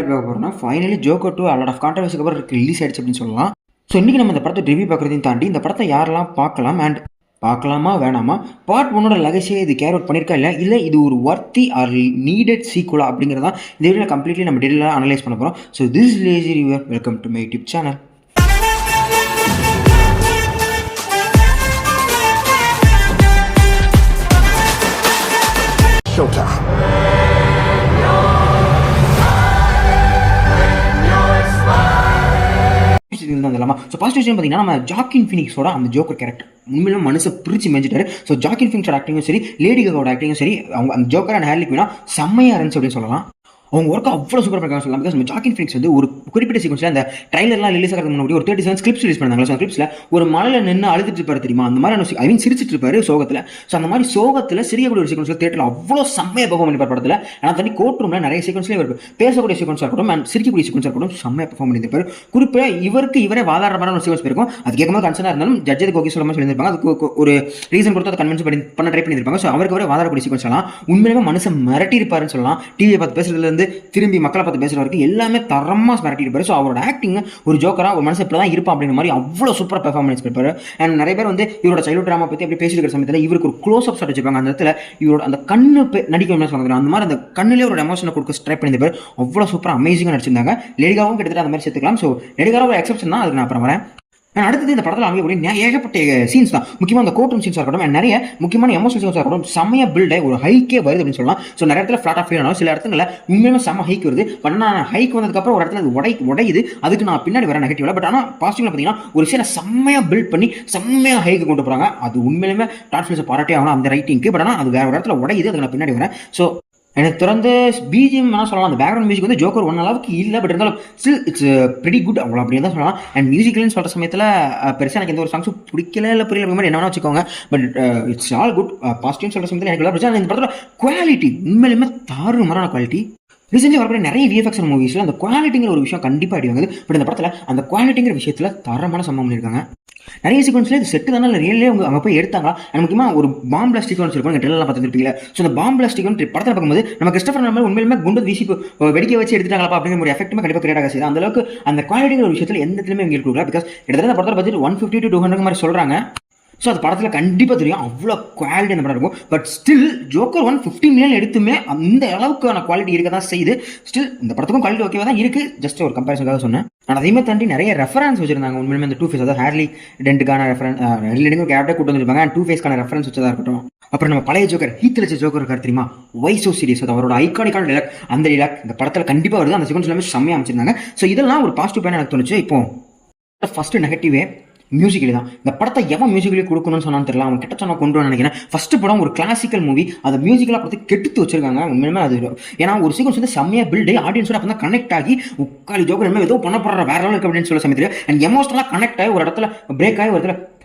Topic பார்க்க போகிறோம்னா finally joker 2 a lot of கான்ட்ரவர்சிக்கு அப்புறம் ரிலீஸ் ஆயிடுச்சு அப்படின்னு சொல்லலாம். ஸோ இன்றைக்கி நம்ம இந்த படத்தை ரிவ்யூ பார்க்குறதையும் தாண்டி இந்த படத்தை யாரெல்லாம் பார்க்கலாம் அண்ட் பார்க்கலாமா வேணாமா, பார்ட் 1ஓட லெகசியை இது கேர் அவுட் பண்ணியிருக்கா இல்லை இது ஒரு வர்த்தி ஆர் நீடட் சீக்குவலா அப்படிங்கிறதா இந்த வீடியோவில் கம்ப்ளீட்லி நம்ம டீட்டெயிலாக அனலைஸ் பண்ண போகிறோம். So this lazy reviewer, welcome to my YouTube channel. So positive விஷயம் பார்த்தீங்கன்னா நம்ம ஜாக்கின் ஃபினிக்ஸோட அந்த ஜோக்கர் கேரக்டர் உண்மையிலும் மனசை பிரிச்சு மேஞ்சிட்டாரு. ஸோ ஜாக்கின் ஃபினிக்ஸோட ஆக்டிங்கும் சரி, லேடி காகாவோட ஆக்டிங்கும் சரி, அவங்க அந்த ஜோக்கர் அண்ட் ஹேர்லி குயினா செம்மையாக இருந்துச்சு அப்படின்னு சொல்லலாம். அவங்க ஒர்க்கு அவ்வளோ சூப்பராக இருக்காங்க சொல்லலாம். பிகாஸ் நம்ம ஜாக்கின் ஃபினிக்ஸ் வந்து ஒரு குறிப்பிட்ட சீக்வன்ஸில் அந்த ட்ரைலர்லாம் ரிலீஸ் ஆகிறதுக்கு முன்னாடி ஒரு 37 ஸ்கிரிப்ட்ஸ் ரிலீஸ் பண்ணாங்க. ஸோ கிளிப்ஸில் ஒரு மலையில் நின்று அழுதுட்டு இருப்பாரு தெரியுமா, அந்த மாதிரி ஐ மீன் சிரிச்சிட்டு இருப்பாரு சோகத்தில். ஸோ அந்த மாதிரி சோகத்தில் சிரியக்கூடிய ஒரு சீக்வன்ஸில் தேட்டரில் அவ்வளோ செம்மையாக பெர்ஃபார்ம் பண்ணிப்பார் படத்தில். ஆனால் தண்ணி கோர்ட் ரூமில் நிறைய சீக்வன்ஸ்லேயே இருக்கும், பேசக்கூடிய சீக்வன்ஸாக இருக்கட்டும் அண்ட் சிரிக்கக்கூடிய சீக்வன்ஸாக இருக்கட்டும் செம்மையாக பெர்ஃபார்ம் பண்ணியிருப்பார். குறிப்பாக இவரே வாதாடுற மாதிரி ஒரு சீக்வன்ஸ் இருக்கும். அது கேட்கும்போது கன்சர்னாக இருந்தாலும் ஜட்ஜது ஓகே சொல்ல மாதிரி சொல்லியிருப்பாங்க. அதுக்கு ஒரு ரீசன் கொடுத்து அதை கன்வின்ஸ் பண்ண ட்ரை பண்ணியிருப்பாங்க. ஸோ அவரே வாதாடக்கூடிய சீக்வன்ஸ் எல்லாம் உண்மையிலுமே மனசை மிரட்டி இருப்பாருன்னு சொல்லலாம். டிவியை பார்த்து பேசுறதுலேருந்து திரும்பி மக்களை பார்த்து பேசுகிற வரைக்கும் எல்லாமே தரமாக மிரட்டி இருப்பாரு. ஸோ அவரோட ஆக்டிங் ஒரு ஜோக்கரா ஒரு மனசு இப்படி தான் இருப்பான் அப்படிங்கிற மாதிரி அவ்வளோ சூப்பராக பெர்ஃபார்மன்ஸ் பண்ணிருப்பாரு. அண்ட் நிறைய பேர் வந்து இவரோட சைல்ட்ஹுட் ட்ராமா பற்றி அப்படி பேசிட்டு இருக்கிற சமயத்தில் இவருக்கு ஒரு க்ளோஸ் அப் ஷாட் வச்சிருப்பாங்க. அந்த இடத்துல இவரோட அந்த கண்ணு நடிக்க சொல்லுவாங்க, அந்த மாதிரி அந்த கண்ணிலே ஒரு எமோஷனை கொடுக்க ட்ரை பண்ணியிருப்பாரு. அவ்வளோ சூப்பராக அமேசிங்காக நடிச்சிருந்தாங்க. லேடிகாவும் கிட்டத்தட்ட அந்த மாதிரி சேர்த்துக்கலாம். ஸோ லேடிகாவும் ஒரு எக்ஸப்ஷன் தான், அதுக்கு நான் அப்புறம் வரேன். அடுத்தது இந்த படத்தில் அவங்க ஏகப்பட்ட சீன்ஸ் தான், முக்கியமாக அந்த கோர்ட் ரூம் சீன்ஸாக இருக்கட்டும், நிறைய முக்கியமான எமோஷனல் சீன்ஸாக இருக்கட்டும், செம்மைய பில்டை ஒரு ஹைக்கே வருது அப்படின்னு சொல்லலாம். ஸோ நிறைய இடத்துல ஃப்ளாட்டாக ஃபீல் ஆனாலும் சில இடத்துல உண்மையுமே செம்ம ஹைக் வருது. பட் ஆனால் ஹைக் வந்ததுக்கப்புறம் ஒரு இடத்துல அது உடையுது. அதுக்கு நான் பின்னாடி வர நெகட்டிவ்ல. பட் ஆனால் பாசிட்டிவ்ல பார்த்தீங்கன்னா ஒரு சீனை செம்மையாக பில்ட் பண்ணி செம்மையாக ஹைக்கு கொண்டு போகிறாங்க. அது உண்மையிலுமே டாட் ஃபிலிம்ஸை பாராட்டே ஆகணும் அந்த ரைட்டிங்க்கு. பட் ஆனால் அது வேற ஒரு இடத்துல உடையுது, அதுக்கு நான் பின்னாடி வரேன். ஸோ எனக்கு திறந்து பிஜிஎம் வேணால் சொல்லலாம். அந்த பேக்ரவுண்ட் மியூசிக் வந்து ஜோக்கர் ஒன் அளவுக்கு இல்லை, பட் இருந்தாலும் ஸ்டில் இட்ஸ் ப்ரெட்டி குட் அவ்வளோ அப்படின்னு தான் சொல்லலாம். அண்ட் மியூசிக்கல்னு சொல்கிற சமயத்தில் பெருசாக எனக்கு எந்த ஒரு சாங்ஸும் பிடிக்கல இல்லை புரியல மாதிரி என்ன வேணா வச்சுக்கோங்க. But it's all good. பாசிட்டிவ்னு சொல்கிற சமயத்தில் எனக்கு பிரச்சனை. இந்த படத்தோட குவாலிட்டி உண்மையிலுமே தாறுமாறான குவாலிட்டி. ரீசெண்டாக வரக்கூடிய நிறைய விஎஃப்எக்ஸ் மூவிஸில் அந்த குவாலிட்டிங்கிற ஒரு விஷயம் கண்டிப்பாக அடி வாங்குது. பட் இந்த படத்தில் அந்த குவாலிட்டிங்கிற விஷயத்தில் தரமான சம்பவம் பண்ணியிருக்காங்க. நிறைய சீக்வன்ஸ்ல இது செட்டு தானே இல்லை ரியலே அவங்க போய் எடுத்தாங்க. அண்ட் முக்கியமாக ஒரு பாம் பிளாஸ்ட் சீக்வன்ஸ் இருக்கும், நீங்கள் ட்ரெயிலெலாம் பார்த்துருப்பீங்க. ஸோ அந்த பாம் பிளாஸ்ட் சீக்வன்ஸ் படத்தில் பார்க்கும்போது நம்ம கிறிஸ்டோபர் நோலன் உண்மையிலுமே குண்டு வீசி வெடிக்க வச்சு எடுத்துட்டாங்களா அப்படிங்கிற ஒரு எஃபெக்ட்டுமே கண்டிப்பாக கிரியேட் ஆக செய்யுது. அந்த அளவுக்கு அந்த குவாலிட்டிங்கிற ஒரு விஷயத்தில் எந்த இடத்துலையுமே எங்களுக்கு கொடுக்கல. பிகாஸ் கிட்டத்தட்ட அந்த படத்தில் பட்ஜெட் 150 to 200 மாதிரி சொல்கிறாங்க. ஸோ அது படத்தில் கண்டிப்பாக தெரியும் அவ்வளோ குவாலிட்டி அந்த படம் இருக்கும். பட் ஸ்டில் ஜோக்கர் 150 மில்லியன் எடுத்துமே அந்த அளவுக்கான குவாலிட்டி இருக்க தான் செய்யுது. ஸ்டில் இந்த படத்துக்கும் குவாலிட்டி ஓகேவா தான் இருக்குது. ஜஸ்ட் ஒரு கம்பேரிசனுக்காக சொன்னேன். ஆனால் அதையுமே தாண்டி நிறைய ரெஃபரன்ஸ் வச்சிருந்தாங்க. உண்மையிலுமே அந்த 2 ஃபேஸ், அதாவது ஹேர்லி டென்ட்டுக்கான ரெஃபரன்ஸ், ஹேர்லி கேரக்டர் கூட்டு வந்திருப்பாங்க. அண்ட் 2 ஃபேஸ்க்கான ரெஃபரன்ஸ் வச்சதாக இருக்கட்டும். அப்புறம் நம்ம பழைய ஜோக்கர் ஹீத் லெட்ஜர் ஜோக்கர் இருக்கார் தெரியுமா, வை சோ சீரியஸ், அது அவரோட ஐகானிக்கான டைலாக். அந்த டைலாக் இந்த படத்தில் கண்டிப்பாக வருது. அந்த சீக்வன்ஸ் எல்லாமே செம்மையாக அமைச்சிருந்தாங்க. ஸோ இதெல்லாம் ஒரு பாசிட்டிவ் பேன் எனக்கு தோணுச்சு. இப்போ ஃபர்ஸ்ட் நெகட்டிவே மியூசிக்கலி தான். இந்த படத்தை எவன் மியூசிக்கலி கொடுக்கணும்னு சொன்னான்னு தெரியல, அவங்க கிட்ட சொன்ன கொண்டு வந்து நினைக்கிறேன். ஃபர்ஸ்ட் படம் ஒரு கிளாசிக்கல் மூவி, அதை மியூசிக்கலாக பார்த்து கெடுத்து வச்சிருக்காங்க உண்மையுமே. அது ஏன்னா ஒரு சீக்வன்ஸ் வந்து செம்மையாக பில்டு ஆடியன்ஸோட அப்போ தான் கனெக்ட் ஆகி உட்காலி ஜோக்கர் என்ன ஏதோ பண்ண போடுற வேற லெவல் இருக்கு அப்படின்னு சொல்ல சமயத்தில் அண்ட் எமோஷனலாக கனெக்ட் ஆகி ஒரு இடத்துல பிரேக் ஆகி ஒரு இடத்துல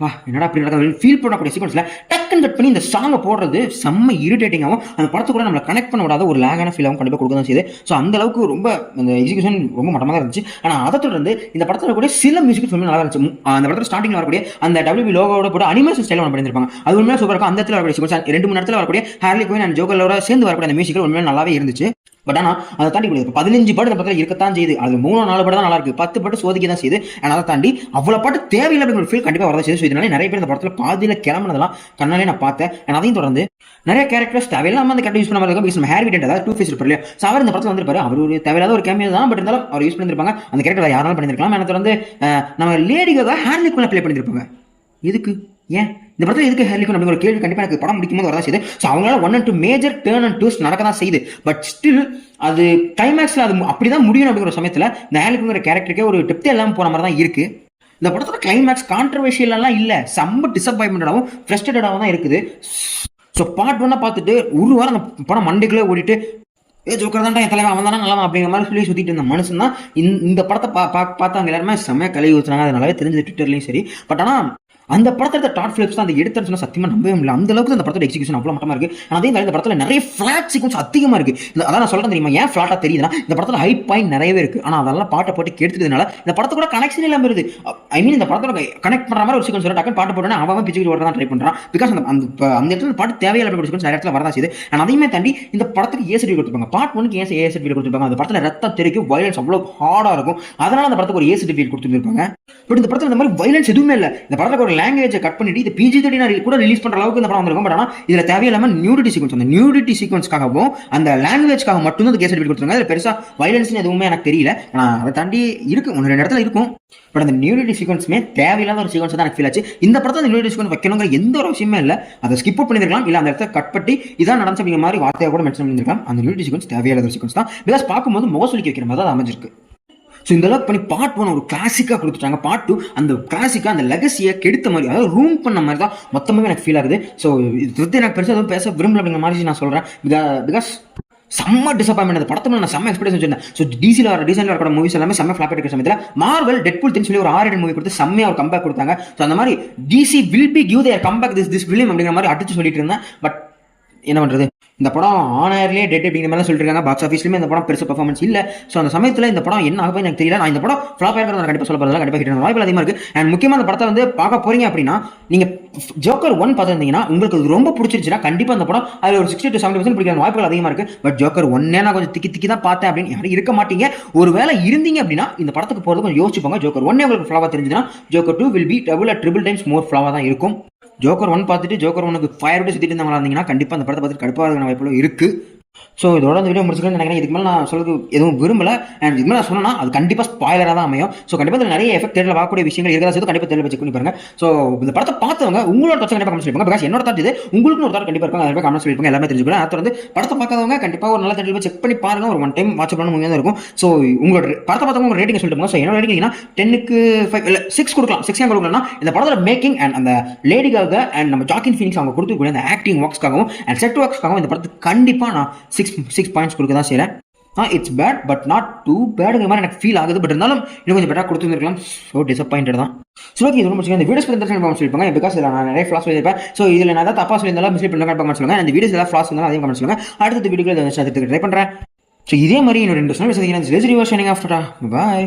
என்னடா அப்படி நடக்க ஃபீல் பண்ணக்கூடிய சீக்வன்ஸில் டக்குன்னு கட் பண்ணி இந்த சாங்கை போடுறது செம்ம இரிட்டேட்டிங்காகவும் அந்த படத்தை கூட நம்மளை கனெக்ட் பண்ண விடாத ஒரு லேகான ஃபீலாகவும் கண்டிப்பாக கொடுக்க தான் செய்யுது. ஸோ அந்த அளவுக்கு ரொம்ப அந்த எக்ஸிகியூஷன் ரொம்ப மட்டமாக தான் இருந்துச்சு. ஆனால் அதை தொடர்ந்து இந்த படத்தில் கூட சில மியூசிக் சொல்லி நல்லா இருந்துச்சு. அந்த படத்தில் ஸ்டார்டிங் வரக்கூடிய அந்த WB லோகோட போட்டு அனிமேஷன் ஸ்டைல் ஒன்று பண்ணியிருப்பாங்க. அது உண்மையாக சூப்பராக இருக்கும். அந்த இடத்துல வரக்கூடிய சீக்வன்ஸ் 2-3 இடத்துல வரக்கூடிய ஹேர்லி குயின் அண்ட் ஜோக்கரோட சேர்ந்து வரக்கூடிய அந்த மியூசிக்கல் உண்மையாக நல்லாவே இருந்துச்சு. பட் ஆனால் அதை தாண்டி 15 பாட்டு இந்த படத்தில் இருக்கத்தான் செய்யுது. அது 3-4 பாட்டு தான் நல்லா இருக்கு, 10 பாட்டு சோதிக்க தான் செய்யுது. ஆனால் அதை தாண்டி அவ்வளோ பாட்டு தேவையில்லை அப்படிங்கிற ஃபீல் கண்டிப்பாக வரதான் செய்யுது. ஸோ இதனால நிறைய பேர் இந்த படத்தில் பாதியில் கிளம்புனதெல்லாம் கண்ணாலே நான் பார்த்தேன். அண்ட் அதையும் தொடர்ந்து நிறைய கேரக்டர்ஸ் தேவையில்லாமல் அந்த கேரக்டர் யூஸ் பண்ண மாதிரி இருக்கும். பிகாஸ் ஹேர்வி டென்ட், அதாவது 2 ஃபேஸ் இருப்பார் இல்லையா, ஸோ அவர் இந்த படத்தில் வந்திருப்பாரு. அவர் ஒரு தேவையில்லாத ஒரு கேமியோ தான், பட் இருந்தாலும் அவர் யூஸ் பண்ணியிருப்பாங்க. அந்த கேரக்டர் யாராலும் பண்ணியிருக்கலாம். எனக்கு தொடர்ந்து நம்ம லேடிக்காக ஹேர்லி குயினை ப்ளே பண்ணியிருப்பாங்க. எதுக்கு, ஏன் இந்த படத்தில் எதுக்கு ஹேர்லி குயின் அப்படிங்கிற கேள்வி கண்டிப்பாக எனக்கு படம் முடிக்கும் போது வரதான் செய்யுது. ஸோ அவங்களால 1 and 2 major turn and twist நடக்க தான் செய்யுது. பட் ஸ்டில் அது கிளைமேக்ஸில் அது அப்படிதான் முடியும் அப்படிங்கிற சமயத்தில் இந்த ஹேர்லி குயின்ங்கிற கேரக்டருக்கே ஒரு டெப்த் எல்லாம் போன மாதிரி தான் இருக்கு. இந்த படத்தோட கிளைமேக்ஸ் கான்ட்ரவர்ஷியலாம் இல்லை, செம்ம டிசப்பாயின்மெண்டாகவும் ஃப்ரஸ்ட்ரேட்டடாகவும் தான் இருக்குது. ஸோ பார்ட் 1 பார்த்துட்டு ஒரு வாரம் அந்த படம் மண்டைக்குள்ளே ஓடிட்டு ஜோக்கர் தான் என் தலைவன் அவன் தானே நல்லா அப்படிங்கிற மாதிரி சொல்லி சுற்றிட்டு இருந்த மனுஷன் தான் இந்த படத்தை பார்த்தாங்க எல்லாருமே செம்மையாக கழுவி ஊற்றுறாங்க. அது நல்லாவே தெரிஞ்சது ட்விட்டர்லையும் சரி. பட் ஆனால் அந்த படத்தை டாட் ஃபிலிப்ஸ் தான் அந்த எடுத்தன்னு சொன்னா சத்தியமா நம்பவே முடியல. அந்த அளவுக்கு அந்த படத்தோட எக்ஸிகியூஷன் அவ்வளவு மட்டமா இருக்கு. அதே மாதிரி இந்த படத்துல நிறைய ஃபிளாட் சீக்வன்ஸ் அதிகமா இருக்கு. அதான் நான் சொல்றேன் தெரியுமா, ஏன் ஃபிளாட்டா தெரியுதுன்னா இந்த படத்துல ஹை பாயிண்ட் நிறையவே இருக்கு. ஆனா அதெல்லாம் பாட்டை போட்டு கெடுத்ததுனால இந்த படத்து கூட கனெக்ஷன் இல்லாம வருது. ஐ மீன் இந்த படத்தோட கனெக்ட் பண்ற மாதிரி ஒரு சீக்வன்ஸ் டக்குனு பாட்டு போட்டோன்னா அவன் பிச்சுக்கிட்டு வரதான் ட்ரை பண்றான். பிகாஸ் அந்த இடத்துல பாட்டு தேவையில்லை சீக்வன்ஸ் நிறைய இடத்துல வரதான் செய்யுது. அண்ட் அதையுமே தாண்டி இந்த படத்துக்கு ஏ சர்டிஃபிகேட் கொடுத்துருப்பாங்க. பார்ட் 1க்கு ஏன் ஏ சர்டிஃபிகேட் கொடுத்துருப்பாங்க, அந்த படத்துல ரத்த தெரிக்கும் வயலன்ஸ் அவ்வளவு ஹார்டா இருக்கும். அதனால அந்த படத்துக்கு ஒரு ஏ சர்டிஃபிகேட் கொடுத்துருப்பாங்க. பட் இந்த படத்துல இந்த மாதிரி வயலன்ஸ் எதுவுமே இல்லை. இந்த படத்துல ஒரு லாங்குவேஜ் கட் பண்ணிட்டு இது PG-13 கூட ரிலீஸ் பண்ற அளவுக்கு இந்த படம் வந்திருக்கும். பட் ஆனா இதுல தேவையில்லாம நியூடிட்டி சீக்வன்ஸ், அந்த நியூடிட்டி சீக்வன்ஸ்க்காகவும் அந்த லாங்குவேஜ்க்காக மட்டும் தான் கேஸ் சர்டிஃபிகேட் கொடுத்துருக்காங்க. அதுல பெருசா வயலன்ஸ் எதுவுமே எனக்கு தெரியல. ஆனா அதை தாண்டி இருக்கு, ஒன்று ரெண்டு இடத்துல இருக்கும். பட் அந்த நியூடிட்டி சீக்வன்ஸுமே தேவையில்லாத ஒரு சீக்வன்ஸ் தான் எனக்கு ஃபீல் ஆச்சு. இந்த படத்தை அந்த நியூடிட்டி சீக்வன்ஸ் வைக்கணுங்கிற எந்த ஒரு விஷயமே இல்லை. அதை ஸ்கிப் அவுட் பண்ணிருக்கலாம், இல்ல அந்த இடத்த கட் பண்ணி இதான் நடந்துச்சு அப்படிங்கிற மாதிரி வார்த்தையை கூட மென்ஷன் பண்ணிருக்கலாம். அந்த நியூடிட்டி சீக்வன்ஸ் தேவையில்லாத ஒரு சீக்வன்ஸ் தான். பிகாஸ் பார்க்கும்போது முகசொலிக்க வைக்கிற மாதிரி தான் அமைஞ்சிருக்கு. ஸோ இந்த அளவுக்கு பண்ணி பார்ட் 1 ஒரு கிளாசிக்காக கொடுத்துட்டாங்க. பார்ட் 2 அந்த கிளாசிக்காக அந்த லெகசியை கெடுத்த மாதிரி, அதாவது ரூம் பண்ண மாதிரி தான் மொத்தமே எனக்கு ஃபீல் ஆகுது. ஸோ இது பற்றி எனக்கு பெருசாக எதுவும் பேச விரும்பல அப்படிங்கிற மாதிரி நான் சொல்கிறேன். பிகாஸ் செம்ம டிசப்பாயின்மெண்ட். அந்த படத்தில் நான் செம்ம எக்ஸ்பெக்டேஷன் வச்சிருந்தேன். ஸோ டிசியில் இருக்கிற மூவிஸ் எல்லாமே செம்ம ஃபிளாப் இருக்கிற சமயத்தில் மார்வல் டெட்பூல் சொல்லி ஒரு 6 மூவி கொடுத்து செம்மையாக ஒரு கம்பேக் கொடுத்தாங்க. ஸோ அந்த மாதிரி DC will be give there comeback this film அப்படிங்கிற மாதிரி அடிச்சு சொல்லிட்டு இருந்தேன். பட் என்ன பண்ணுறது, இந்த படம் ஆனர்லேயே டெட் அப்படிங்கிற மாதிரி சொல்லிட்டு இருக்காங்க. பாக்ஸ் ஆஃபீஸ்லேயுமே இந்த படம் பெருசு பர்ஃபார்மன்ஸ் இல்லை. ஸோ அந்த சமயத்தில் இந்த படம் என்ன ஆகும் எனக்கு தெரியல. நான் இந்த படம் ஃப்ளாப் ஆகிறத கண்டிப்பாக சொல்ல போகிறதா கண்டிப்பாக ஹிட் வாய்ப்பு அதிகமாக இருக்குது. அண்ட் முக்கியமாக அந்த படத்தை வந்து பார்க்க போறீங்க அப்படின்னா நீங்கள் ஜோக்கர் 1 பார்த்துருந்தீங்கன்னா உங்களுக்கு ரொம்ப பிடிச்சிருச்சுன்னா கண்டிப்பாக அந்த படம் அதில் ஒரு 60 to 70% பிடிக்கிற வாய்ப்புகள் அதிகமாக இருக்குது. பட் ஜோக்கர் 1 நான் கொஞ்சம் திக்கி தான் பார்த்தேன் அப்படின்னு யாரும் இருக்க மாட்டீங்க. ஒரு வேளை இருந்தீங்க அப்படின்னா இந்த படத்துக்கு போகிறது கொஞ்சம் யோசிச்சு போங்க. ஜோக்கர் 1 உங்களுக்கு ஃப்ளாவாக தெரிஞ்சுன்னா joker 2 will be triple times more ஃப்ளாவாக தான் இருக்கும். ஜோக்கர் 1 பார்த்துட்டு ஜோக்கர் 1க்கு ஃபயர் விட்டு சுற்றிட்டு இருந்தவங்களா இருந்தீங்கன்னா கண்டிப்பாக அந்த படத்தை பார்த்துட்டு கடுப்பாக வாய்ப்புகளும் இருக்குது. ஸோ இதோட அந்த வீடியோ முடிச்சுக்கணும்னு நினைக்கிறேன். இதுக்கு மேலே நான் சொல்றது எதுவும் விரும்பல. அண்ட் இதுக்கு மேலே நான் சொன்னா அது கண்டிப்பாக ஸ்பாயிலராக தான் அமையும். ஸோ கண்டிப்பாக நிறைய எஃபெக்ட் தேர்தல் பார்க்கக்கூடிய விஷயங்கள் இருக்கிறதா சேர்த்து கண்டிப்பாக தேர்தல் செக் பண்ணி பாருங்க. ஸோ இந்த படத்தை பார்த்தவங்க உங்களோட தச்சு கண்டிப்பாக கமெண்ட் சொல்லிப்பாங்க. பிகாஸ் என்னோட தாட் இது, உங்களுக்கு ஒரு தாட் கண்டிப்பாக இருக்கும். நிறைய கமெண்ட் சொல்லிப்பாங்க, எல்லாமே தெரிஞ்சுக்கலாம். அடுத்து வந்து படத்தை பார்க்காதவங்க கண்டிப்பாக ஒரு நல்ல தேர்தல் செக் பண்ணி பாருங்க. ஒரு 1 டைம் வாட்ச் பண்ண முடியாத இருக்கும். ஸோ உங்களோட படத்தை பார்த்தவங்க உங்க ரேட்டிங் சொல்லிட்டு போங்க. ஸோ என்னோட ரேட்டிங் 10க்கு 5 இல்லை 6 கொடுக்கலாம். 6 ஏன் கொடுக்கலன்னா இந்த படத்தோட மேக்கிங் அண்ட் அந்த லேடிக்காக அண்ட் நம்ம ஜாக்கின் ஃபீனிக்ஸ் அவங்க கொடுத்துக்கூடிய அந்த ஆக்டிங் ஒர்க்ஸ்க்காகவும் அண்ட் செட் ஒர்க்ஸ்க்காகவும் இந்த படத்துக்கு கண்டிப்பாக நான் 6 பாயிண்ட்ஸ் கொடுக்க தான் செய்கிறேன். It's bad but not too பேடுங்கிற மாதிரி எனக்கு ஃபீல் ஆகுது. பட் இருந்தாலும் இன்னும் கொஞ்சம் பெட்டராக கொடுத்துருக்கலாம். ஸோ டிசப்பாயிண்டட் தான். ஸோ ஓகே, இது ரொம்ப இந்த வீடியோஸ் பற்றி சொல்லிப்பாங்க. பிகாஸ் இதில் நான் நிறைய ஃப்ளாஸ் சொல்லியிருப்பேன். ஸோ இதில் நான் தப்பா சொல்லியிருந்தாலும் மிஸ்லீட் பண்ணலாம் கமெண்ட் சொல்லுங்கள். அந்த வீடியோஸ் எல்லாம் ஃப்ளாஸ் இருந்தாலும் அதையும் கமெண்ட் சொல்லுங்கள். அடுத்த வீடியோவில் ட்ரை பண்ணுறேன். ஸோ இதே மாதிரி இன்னொரு 2 சொன்ன விஷயம் ஆஃப்டர் பாய்.